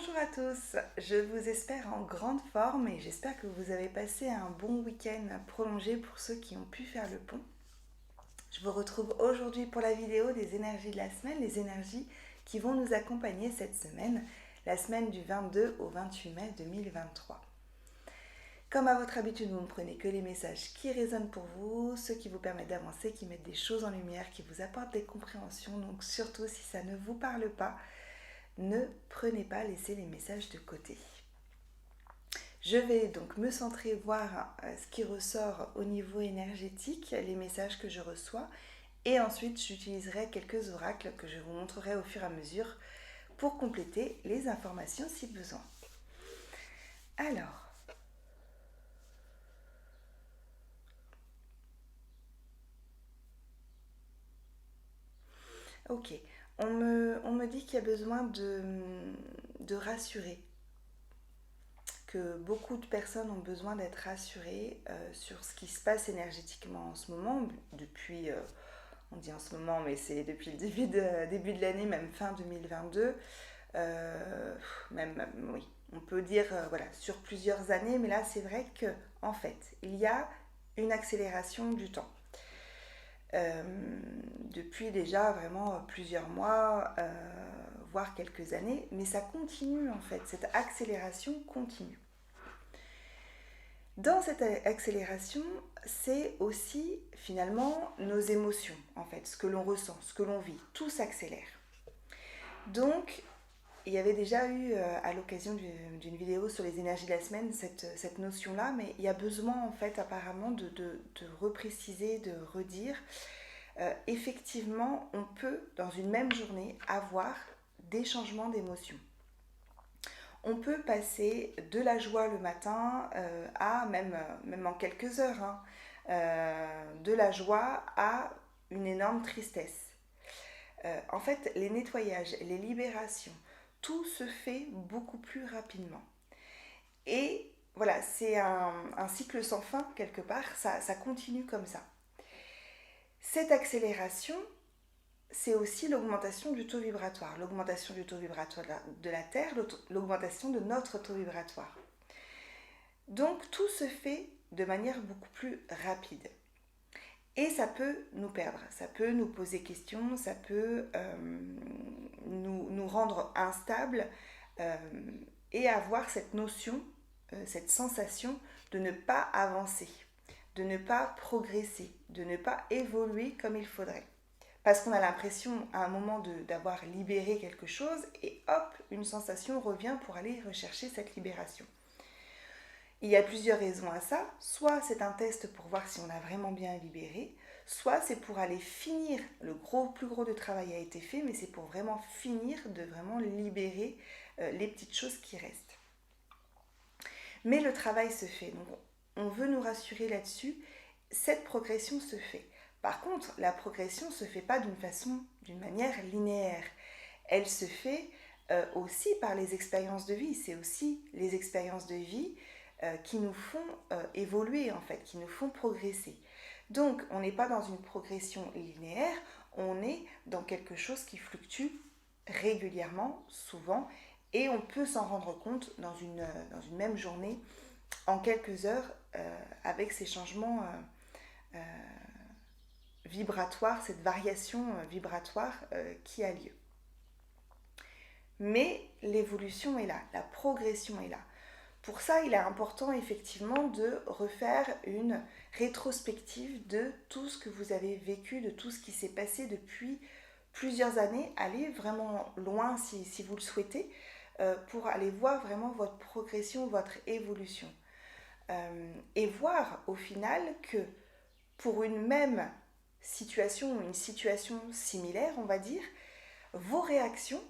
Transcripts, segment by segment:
Bonjour à tous, je vous espère en grande forme et j'espère que vous avez passé un bon week-end prolongé pour ceux qui ont pu faire le pont. Je vous retrouve aujourd'hui pour la vidéo des énergies de la semaine, les énergies qui vont nous accompagner cette semaine, la semaine du 22 au 28 mai 2023. Comme à votre habitude, vous ne prenez que les messages qui résonnent pour vous, ceux qui vous permettent d'avancer, qui mettent des choses en lumière, qui vous apportent des compréhensions. Donc surtout, si ça ne vous parle pas, ne prenez pas, laissez les messages de côté. Je vais donc me centrer, voir ce qui ressort au niveau énergétique, les messages que je reçois, et ensuite j'utiliserai quelques oracles que je vous montrerai au fur et à mesure pour compléter les informations si besoin. Alors, ok, on me dit qu'il y a besoin de rassurer, que beaucoup de personnes ont besoin d'être rassurées sur ce qui se passe énergétiquement en ce moment, depuis, on dit en ce moment, mais c'est depuis le début de l'année, même fin 2022, oui, on peut dire, voilà, sur plusieurs années, mais là, c'est vrai que, en fait, il y a une accélération du temps. Euh, Depuis déjà vraiment plusieurs mois, voire quelques années, mais ça continue en fait, cette accélération continue. Dans cette accélération, c'est aussi finalement nos émotions, en fait, ce que l'on ressent, ce que l'on vit, tout s'accélère. Donc, il y avait déjà eu à l'occasion d'une vidéo sur les énergies de la semaine cette notion-là, mais il y a besoin en fait apparemment de repréciser, de redire. Effectivement, on peut dans une même journée avoir des changements d'émotions. On peut passer de la joie le matin à, même en quelques heures, hein, de la joie à une énorme tristesse. En fait, les nettoyages, les libérations, tout se fait beaucoup plus rapidement. Et voilà, c'est un cycle sans fin quelque part, ça continue comme ça. Cette accélération, c'est aussi l'augmentation du taux vibratoire. L'augmentation du taux vibratoire de la Terre, l'augmentation de notre taux vibratoire. Donc tout se fait de manière beaucoup plus rapide. Et ça peut nous perdre, ça peut nous poser question, ça peut nous rendre instables et avoir cette notion, cette sensation de ne pas avancer, de ne pas progresser, de ne pas évoluer comme il faudrait. Parce qu'on a l'impression à un moment d'avoir libéré quelque chose et hop, une sensation revient pour aller rechercher cette libération. Il y a plusieurs raisons à ça. Soit c'est un test pour voir si on a vraiment bien libéré, soit c'est pour aller finir, le plus gros de travail a été fait, mais c'est pour vraiment finir de vraiment libérer les petites choses qui restent. Mais le travail se fait, donc on veut nous rassurer là-dessus, cette progression se fait. Par contre, la progression ne se fait pas d'une manière linéaire. Elle se fait aussi par les expériences de vie. C'est aussi les expériences de vie qui nous font évoluer en fait, qui nous font progresser. Donc on n'est pas dans une progression linéaire, on est dans quelque chose qui fluctue régulièrement, souvent, et on peut s'en rendre compte dans une même journée, en quelques heures, avec ces changements vibratoires, cette variation vibratoire qui a lieu. Mais l'évolution est là, la progression est là. Pour ça, il est important effectivement de refaire une rétrospective de tout ce que vous avez vécu, de tout ce qui s'est passé depuis plusieurs années. Allez vraiment loin si vous le souhaitez, pour aller voir vraiment votre progression, votre évolution. Et voir au final que pour une même situation, une situation similaire, on va dire, vos réactions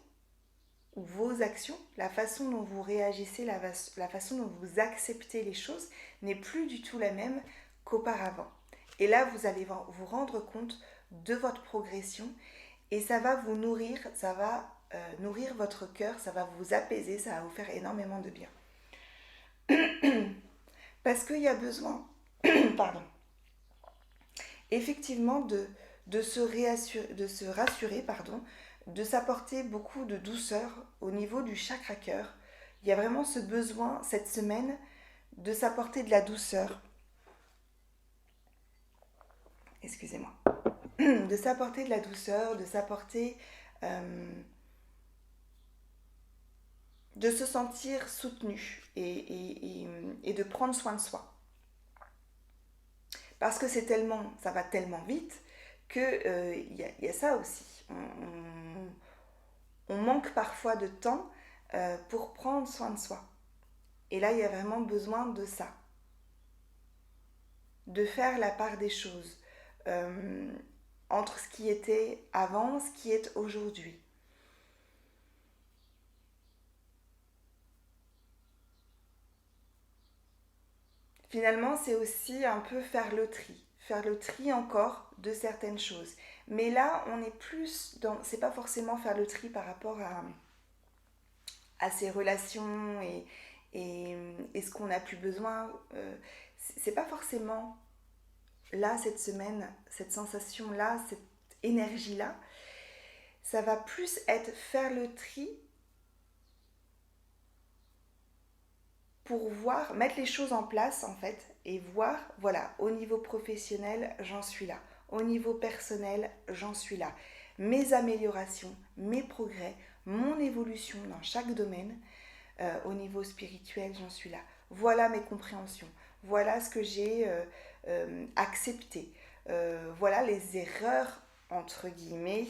ou vos actions, la façon dont vous réagissez, la façon dont vous acceptez les choses n'est plus du tout la même qu'auparavant. Et là, vous allez vous rendre compte de votre progression et ça va vous nourrir, ça va nourrir votre cœur, ça va vous apaiser, ça va vous faire énormément de bien. Parce qu'il y a besoin, pardon, effectivement de se rassurer, de s'apporter beaucoup de douceur au niveau du chakra cœur, Il y a vraiment ce besoin cette semaine de s'apporter de la douceur. Excusez-moi. De s'apporter de la douceur, de s'apporter... de se sentir soutenu et de prendre soin de soi. Parce que ça va tellement vite que y a ça aussi. On manque parfois de temps pour prendre soin de soi. Et là, il y a vraiment besoin de ça. De faire la part des choses entre ce qui était avant, ce qui est aujourd'hui. Finalement, c'est aussi un peu faire le tri encore de certaines choses. Mais là, on est plus dans, c'est pas forcément faire le tri par rapport à ses relations et ce qu'on n'a plus besoin. C'est pas forcément là cette semaine, cette sensation-là, cette énergie-là. Ça va plus être faire le tri pour voir, mettre les choses en place en fait et voir, voilà, au niveau professionnel, j'en suis là. Au niveau personnel, j'en suis là. Mes améliorations, mes progrès, mon évolution dans chaque domaine, au niveau spirituel, j'en suis là. Voilà mes compréhensions. Voilà ce que j'ai accepté. Voilà les erreurs, entre guillemets,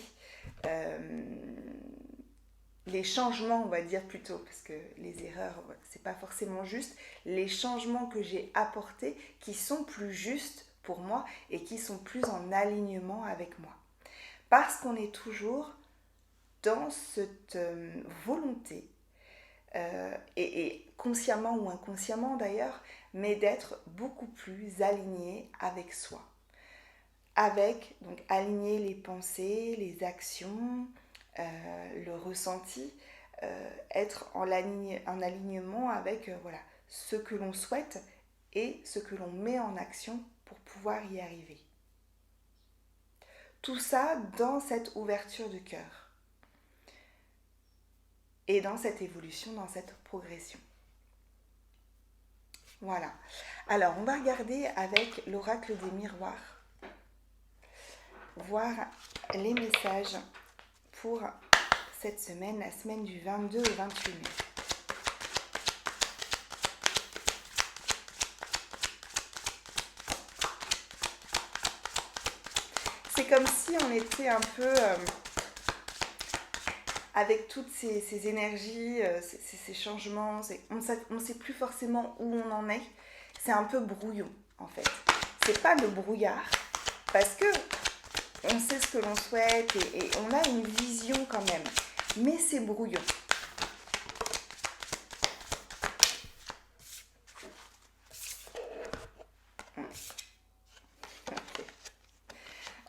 les changements, on va dire plutôt, parce que les erreurs, c'est pas forcément juste, les changements que j'ai apportés qui sont plus justes pour moi et qui sont plus en alignement avec moi. Parce qu'on est toujours dans cette volonté, et consciemment ou inconsciemment d'ailleurs, mais d'être beaucoup plus aligné avec soi. Avec, donc, aligner les pensées, les actions, le ressenti, être en alignement avec voilà, ce que l'on souhaite et ce que l'on met en action pour pouvoir y arriver. Tout ça dans cette ouverture de cœur et dans cette évolution, dans cette progression. Voilà. Alors, on va regarder avec l'oracle des miroirs, voir les messages pour cette semaine, la semaine du 22 au 28 mai. C'est comme si on était un peu avec toutes ces énergies, ces changements, on ne sait plus forcément où on en est. C'est un peu brouillon en fait. C'est pas le brouillard parce que on sait ce que l'on souhaite et on a une vision quand même. Mais c'est brouillon.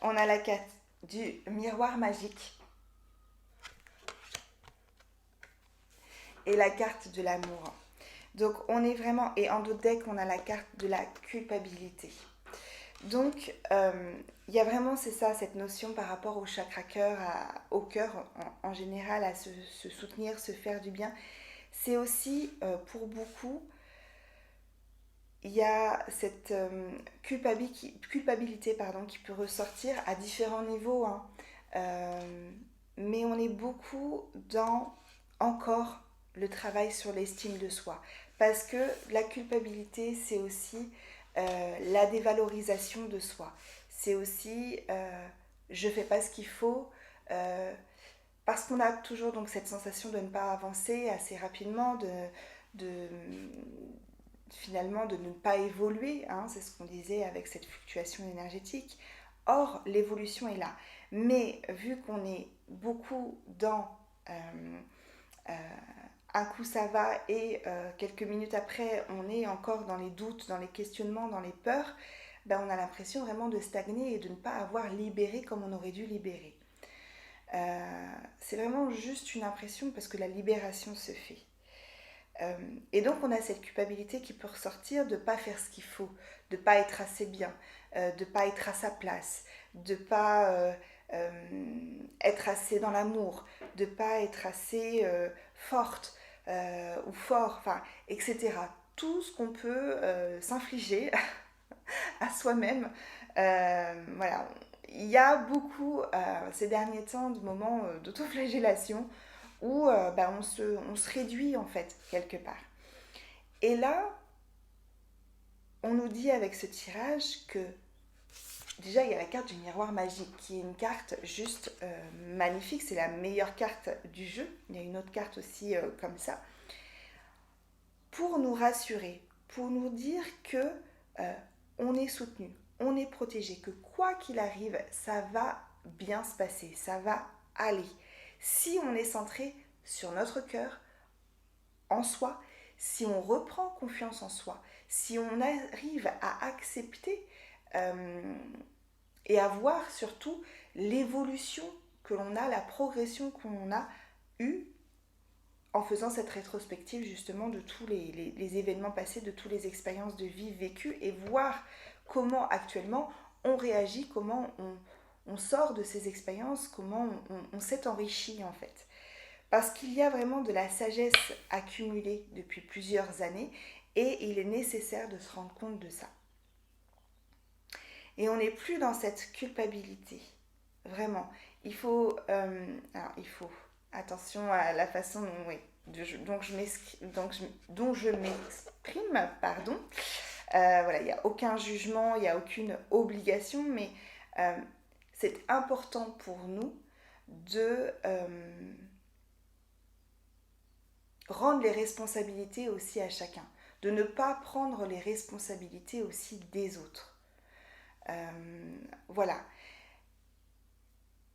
On a la carte du miroir magique et la carte de l'amour. Donc on est vraiment, et en d'autres decks on a la carte de la culpabilité. Donc il y a vraiment, c'est ça, cette notion par rapport au chakra cœur, au cœur en général, à se soutenir, se faire du bien. C'est aussi pour beaucoup, il y a cette culpabilité qui peut ressortir à différents niveaux. Hein. Mais on est beaucoup dans encore le travail sur l'estime de soi. Parce que la culpabilité, c'est aussi la dévalorisation de soi. C'est aussi je fais pas ce qu'il faut. Parce qu'on a toujours donc cette sensation de ne pas avancer assez rapidement, de finalement de ne pas évoluer, hein, c'est ce qu'on disait avec cette fluctuation énergétique. Or, l'évolution est là. Mais vu qu'on est beaucoup dans un coup ça va et quelques minutes après on est encore dans les doutes, dans les questionnements, dans les peurs, ben on a l'impression vraiment de stagner et de ne pas avoir libéré comme on aurait dû libérer. C'est vraiment juste une impression parce que la libération se fait. Et donc on a cette culpabilité qui peut ressortir de ne pas faire ce qu'il faut, de ne pas être assez bien, de ne pas être à sa place, de ne pas être assez dans l'amour, de ne pas être assez forte ou fort, enfin, etc. Tout ce qu'on peut s'infliger à soi-même. Voilà. Il y a beaucoup ces derniers temps de moments d'autoflagellation où on se réduit en fait quelque part. Et là, on nous dit avec ce tirage que déjà il y a la carte du miroir magique qui est une carte juste magnifique, c'est la meilleure carte du jeu. Il y a une autre carte aussi comme ça pour nous rassurer, pour nous dire que on est soutenu, on est protégé, que quoi qu'il arrive, ça va bien se passer, ça va aller. Si on est centré sur notre cœur, en soi, si on reprend confiance en soi, si on arrive à accepter et à voir surtout l'évolution que l'on a, la progression que l'on a eue en faisant cette rétrospective justement de tous les événements passés, de toutes les expériences de vie vécues et voir comment actuellement on réagit, comment on sort de ces expériences, comment on s'est enrichi en fait. Parce qu'il y a vraiment de la sagesse accumulée depuis plusieurs années et il est nécessaire de se rendre compte de ça. Et on n'est plus dans cette culpabilité. Vraiment. Il faut, attention à la façon dont, oui, dont je m'exprime, pardon. Voilà, il n'y a aucun jugement, il n'y a aucune obligation, mais c'est important pour nous de rendre les responsabilités aussi à chacun, de ne pas prendre les responsabilités aussi des autres. Voilà.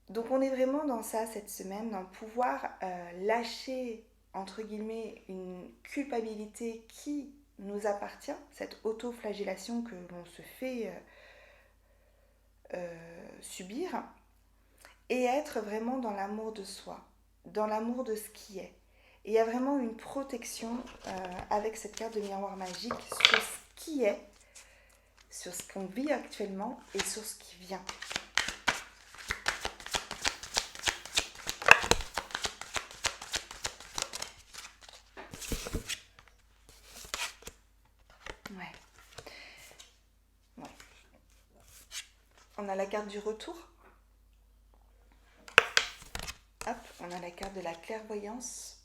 Donc on est vraiment dans ça cette semaine, dans pouvoir lâcher, entre guillemets, une culpabilité qui nous appartient, cette auto-flagellation que l'on se fait subir, et être vraiment dans l'amour de soi, dans l'amour de ce qui est. Et il y a vraiment une protection avec cette carte de miroir magique sur ce qui est, sur ce qu'on vit actuellement et sur ce qui vient. On a la carte du retour. Hop, on a la carte de la clairvoyance.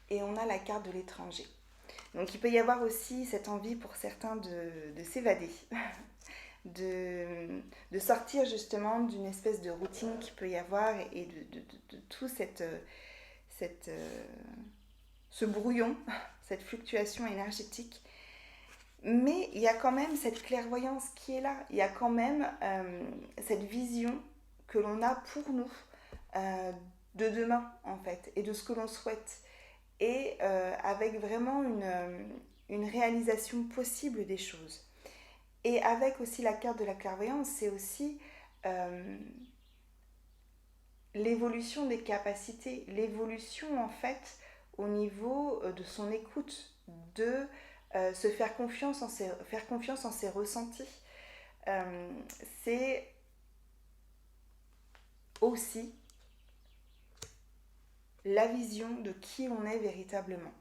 Et on a la carte de l'étranger. Donc il peut y avoir aussi cette envie pour certains de s'évader, de sortir justement d'une espèce de routine qu'il peut y avoir et de tout ce brouillon, cette fluctuation énergétique. Mais il y a quand même cette clairvoyance qui est là, il y a quand même cette vision que l'on a pour nous de demain en fait et de ce que l'on souhaite et avec vraiment une réalisation possible des choses. Et avec aussi la carte de la clairvoyance, c'est aussi l'évolution des capacités, l'évolution en fait au niveau de son écoute, de se faire confiance en ses ressentis. C'est aussi la vision de qui on est véritablement.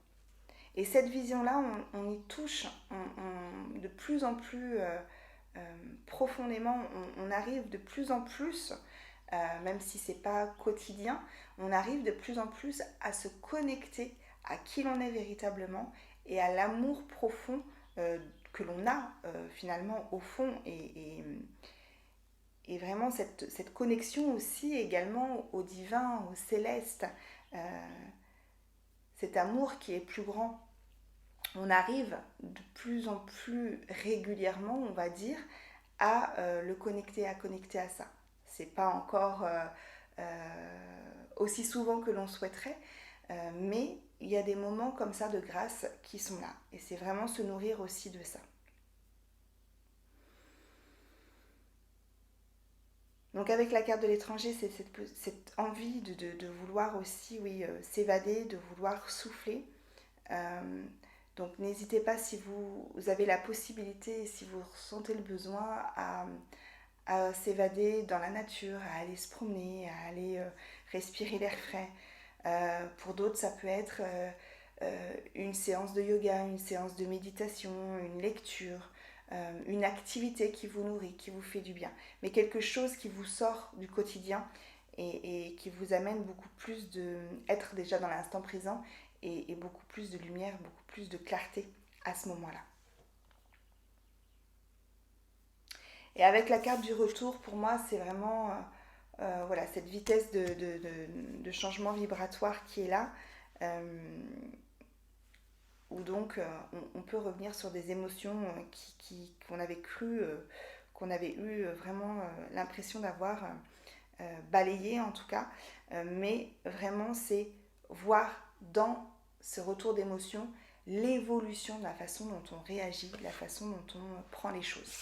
Et cette vision-là, on y touche de plus en plus profondément, on arrive de plus en plus, même si c'est pas quotidien, on arrive de plus en plus à se connecter à qui l'on est véritablement et à l'amour profond que l'on a finalement au fond et vraiment cette connexion aussi également au divin, au céleste, cet amour qui est plus grand. On arrive de plus en plus régulièrement, on va dire, à le connecter, à connecter à ça. C'est pas encore aussi souvent que l'on souhaiterait, mais il y a des moments comme ça de grâce qui sont là. Et c'est vraiment se nourrir aussi de ça. Donc avec la carte de l'étranger, c'est cette envie de vouloir aussi s'évader, de vouloir souffler. Donc n'hésitez pas si vous avez la possibilité, si vous ressentez le besoin à s'évader dans la nature, à aller se promener, à aller respirer l'air frais. Pour d'autres, ça peut être une séance de yoga, une séance de méditation, une lecture, une activité qui vous nourrit, qui vous fait du bien. Mais quelque chose qui vous sort du quotidien et qui vous amène beaucoup plus être déjà dans l'instant présent et beaucoup plus de lumière, beaucoup plus de clarté à ce moment-là. Et avec la carte du retour, pour moi, c'est vraiment voilà, cette vitesse de changement vibratoire qui est là, où donc on peut revenir sur des émotions qu'on avait cru, qu'on avait eu vraiment l'impression d'avoir balayé en tout cas, mais vraiment c'est voir dans ce retour d'émotion l'évolution de la façon dont on réagit, de la façon dont on prend les choses.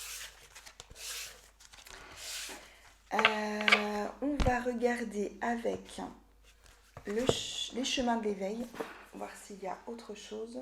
On va regarder avec les chemins de l'éveil, voir s'il y a autre chose.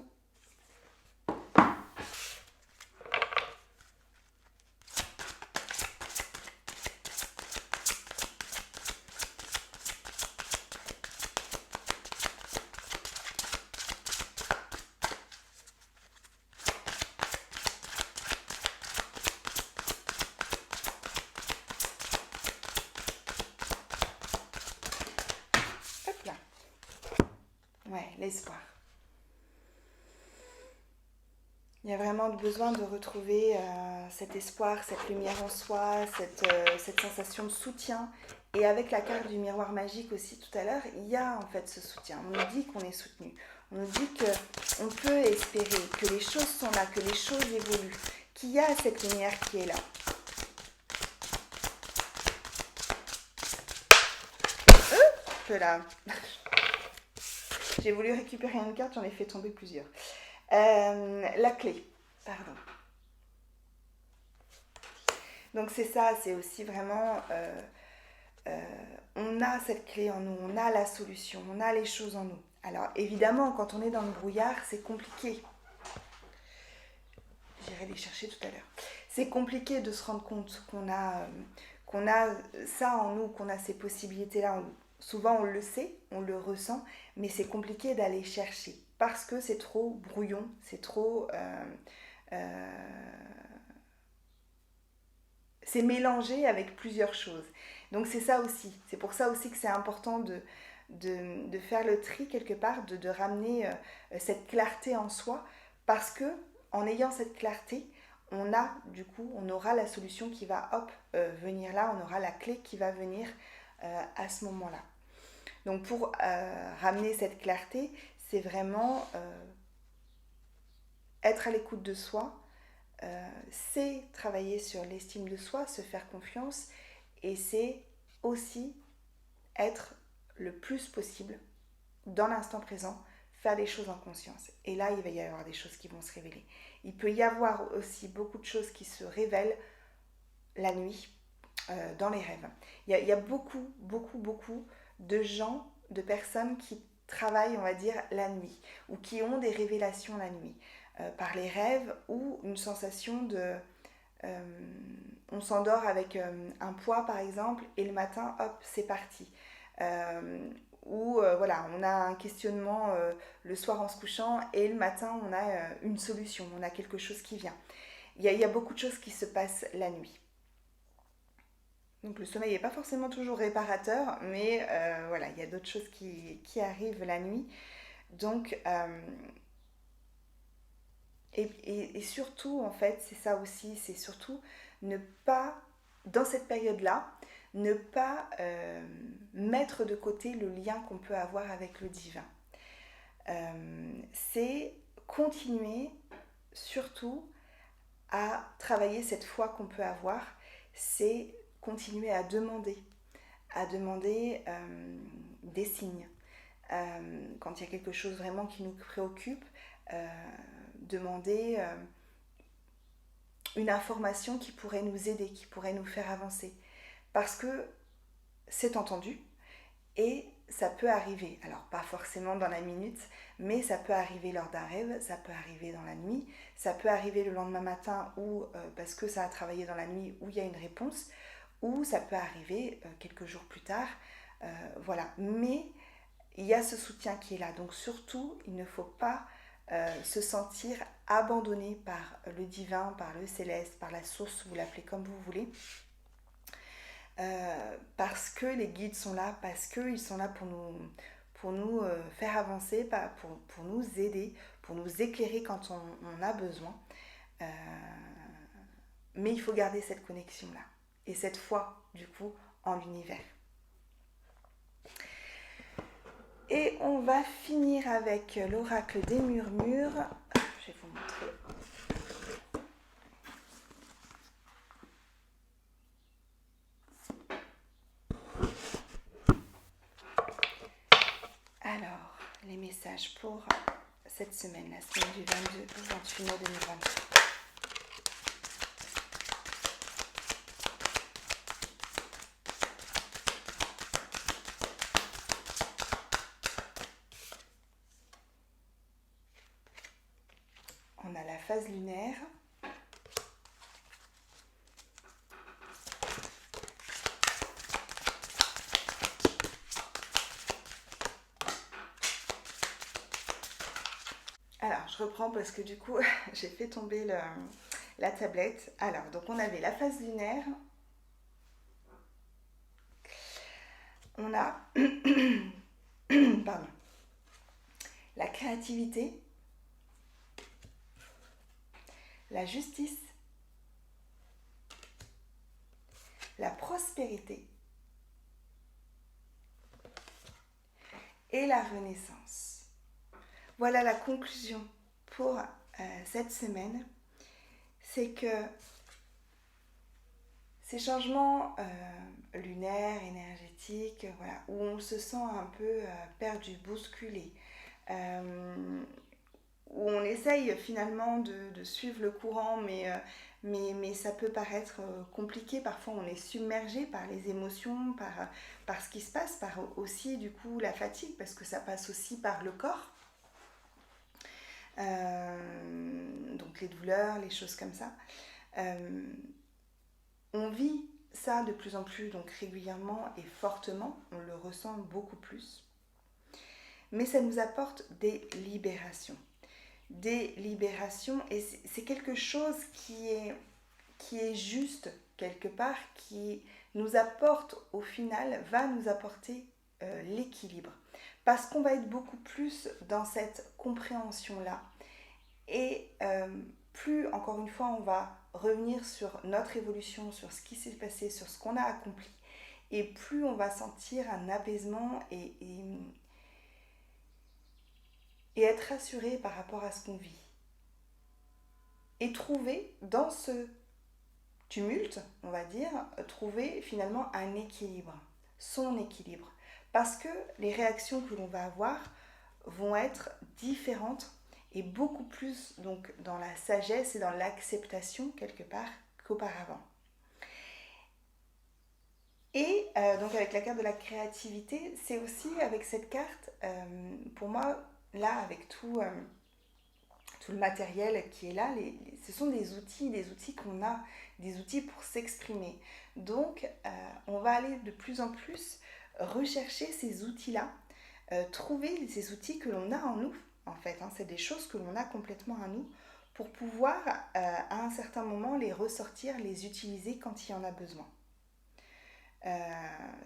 Hop là. Ouais, l'espoir. Il y a vraiment besoin de retrouver cet espoir, cette lumière en soi, cette sensation de soutien. Et avec la carte du miroir magique aussi tout à l'heure, il y a en fait ce soutien. On nous dit qu'on est soutenu. On nous dit qu'on peut espérer, que les choses sont là, que les choses évoluent, qu'il y a cette lumière qui est là. Là. J'ai voulu récupérer une carte, j'en ai fait tomber plusieurs. La clé, pardon. Donc c'est ça, c'est aussi vraiment, on a cette clé en nous, on a la solution, on a les choses en nous. Alors évidemment, quand on est dans le brouillard, c'est compliqué. J'irai les chercher tout à l'heure. C'est compliqué de se rendre compte qu'on a ça en nous, qu'on a ces possibilités-là en nous. Souvent on le sait, on le ressent, mais c'est compliqué d'aller chercher parce que c'est trop brouillon, c'est trop... c'est mélangé avec plusieurs choses. Donc c'est ça aussi, c'est pour ça aussi que c'est important de faire le tri quelque part, de ramener cette clarté en soi, parce que en ayant cette clarté, on aura la solution qui va venir là, on aura la clé qui va venir à ce moment-là. Donc pour ramener cette clarté, c'est vraiment être à l'écoute de soi, c'est travailler sur l'estime de soi, se faire confiance, et c'est aussi être le plus possible dans l'instant présent, faire les choses en conscience. Et là, il va y avoir des choses qui vont se révéler. Il peut y avoir aussi beaucoup de choses qui se révèlent la nuit, dans les rêves. Il y a beaucoup, beaucoup, beaucoup de gens, de personnes qui travaillent, on va dire, la nuit, ou qui ont des révélations la nuit, par les rêves, ou une sensation de... on s'endort avec un poids, par exemple, et le matin, hop, c'est parti. Ou voilà, on a un questionnement le soir en se couchant, et le matin, on a une solution, on a quelque chose qui vient. Il y a beaucoup de choses qui se passent la nuit. Donc le sommeil n'est pas forcément toujours réparateur, mais voilà, il y a d'autres choses qui arrivent la nuit. Donc, et surtout, en fait, c'est ça aussi, c'est surtout ne pas, dans cette période-là, ne pas mettre de côté le lien qu'on peut avoir avec le divin. C'est continuer surtout à travailler cette foi qu'on peut avoir, c'est continuer à demander des signes. Quand il y a quelque chose vraiment qui nous préoccupe, demander une information qui pourrait nous aider, qui pourrait nous faire avancer. Parce que c'est entendu et ça peut arriver. Alors pas forcément dans la minute, mais ça peut arriver lors d'un rêve, ça peut arriver dans la nuit, ça peut arriver le lendemain matin ou parce que ça a travaillé dans la nuit où il y a une réponse, ou ça peut arriver quelques jours plus tard. Voilà. Mais il y a ce soutien qui est là. Donc surtout, il ne faut pas se sentir abandonné par le divin, par le céleste, par la source, vous l'appelez comme vous voulez. Parce que les guides sont là, parce qu'ils sont là pour nous faire avancer, pour nous aider, pour nous éclairer quand on a besoin. Mais il faut garder cette connexion-là et cette foi, du coup, en l'univers. Et on va finir avec l'oracle des murmures. Je vais vous montrer. Alors, les messages pour cette semaine, la semaine du 22 au 28 mai 2023. On a la phase lunaire. Alors, je reprends parce que du coup, j'ai fait tomber la tablette. Alors, donc on avait la phase lunaire. On a pardon, la créativité, la justice, la prospérité et la renaissance. Voilà la conclusion pour cette semaine. C'est que ces changements lunaires, énergétiques, voilà, où on se sent un peu perdu, bousculé, où on essaye finalement de suivre le courant, mais ça peut paraître compliqué. Parfois, on est submergé par les émotions, par ce qui se passe, par aussi du coup la fatigue, parce que ça passe aussi par le corps. Donc les douleurs, les choses comme ça. On vit ça de plus en plus, donc régulièrement et fortement, on le ressent beaucoup plus. Mais ça nous apporte des libérations. Des libérations, et c'est quelque chose qui est juste quelque part, qui nous apporte au final, va nous apporter l'équilibre. Parce qu'on va être beaucoup plus dans cette compréhension-là. Et plus, encore une fois, on va revenir sur notre évolution, sur ce qui s'est passé, sur ce qu'on a accompli, et plus on va sentir un apaisement et être rassuré par rapport à ce qu'on vit. Et trouver dans ce tumulte, on va dire, trouver finalement un équilibre, son équilibre. Parce que les réactions que l'on va avoir vont être différentes et beaucoup plus donc dans la sagesse et dans l'acceptation quelque part qu'auparavant. Et donc avec la carte de la créativité, c'est aussi avec cette carte, pour moi, là avec tout le matériel qui est là, ce sont des outils qu'on a, des outils pour s'exprimer. Donc on va aller de plus en plus rechercher ces outils-là, trouver ces outils que l'on a en nous, en fait, c'est des choses que l'on a complètement à nous, pour pouvoir à un certain moment les ressortir, les utiliser quand il y en a besoin.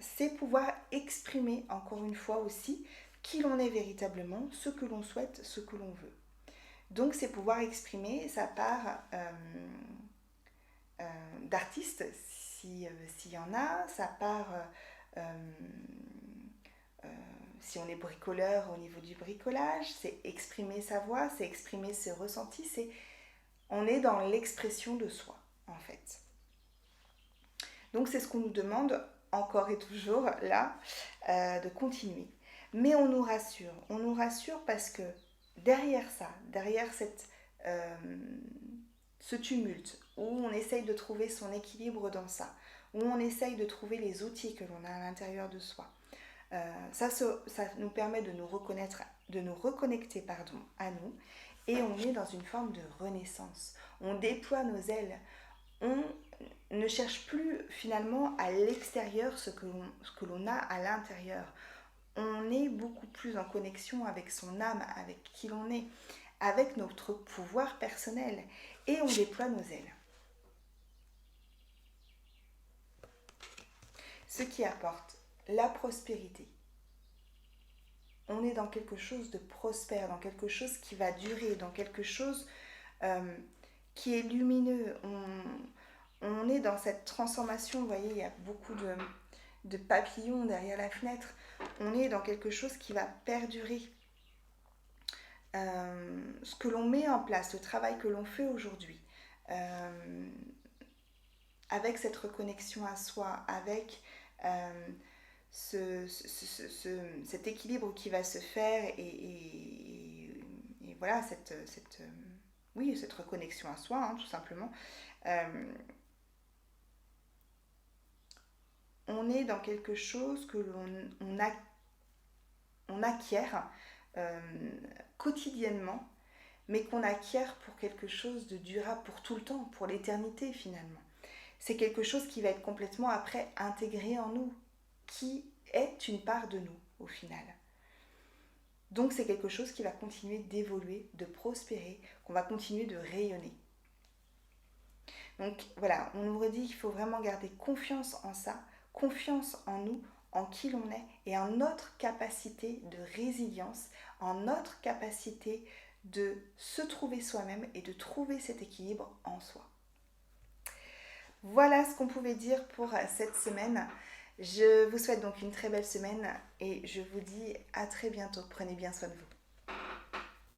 C'est pouvoir exprimer encore une fois aussi qui l'on est véritablement, ce que l'on souhaite, ce que l'on veut. Donc c'est pouvoir exprimer sa part d'artiste, s'il y en a, sa part, si on est bricoleur au niveau du bricolage, c'est exprimer sa voix, c'est exprimer ses ressentis, on est dans l'expression de soi en fait. Donc c'est ce qu'on nous demande encore et toujours là, de continuer. Mais on nous rassure parce que derrière ça, derrière ce tumulte, où on essaye de trouver son équilibre dans ça, où on essaye de trouver les outils que l'on a à l'intérieur de soi, ça nous permet de nous reconnaître, de nous reconnecter à nous, et on est dans une forme de renaissance. On déploie nos ailes, on ne cherche plus finalement à l'extérieur ce que l'on a à l'intérieur. on est beaucoup plus en connexion avec son âme, avec qui l'on est, avec notre pouvoir personnel, et on déploie nos ailes. Ce qui apporte la prospérité. On est dans quelque chose de prospère, dans quelque chose qui va durer, dans quelque chose qui est lumineux. On est dans cette transformation, vous voyez, il y a beaucoup de papillons derrière la fenêtre. On est dans quelque chose qui va perdurer. Ce que l'on met en place, le travail que l'on fait aujourd'hui, avec cette reconnexion à soi, avec cet équilibre qui va se faire et voilà, oui, cette reconnexion à soi, hein, tout simplement. On est dans quelque chose que on acquiert quotidiennement, mais qu'on acquiert pour quelque chose de durable pour tout le temps, pour l'éternité finalement. C'est quelque chose qui va être complètement après intégré en nous, qui est une part de nous au final. Donc c'est quelque chose qui va continuer d'évoluer, de prospérer, qu'on va continuer de rayonner. Donc voilà, on nous redit qu'il faut vraiment garder confiance en ça, confiance en nous, en qui l'on est et en notre capacité de résilience, en notre capacité de se trouver soi-même et de trouver cet équilibre en soi. Voilà ce qu'on pouvait dire pour cette semaine. Je vous souhaite donc une très belle semaine et je vous dis à très bientôt. Prenez bien soin de vous.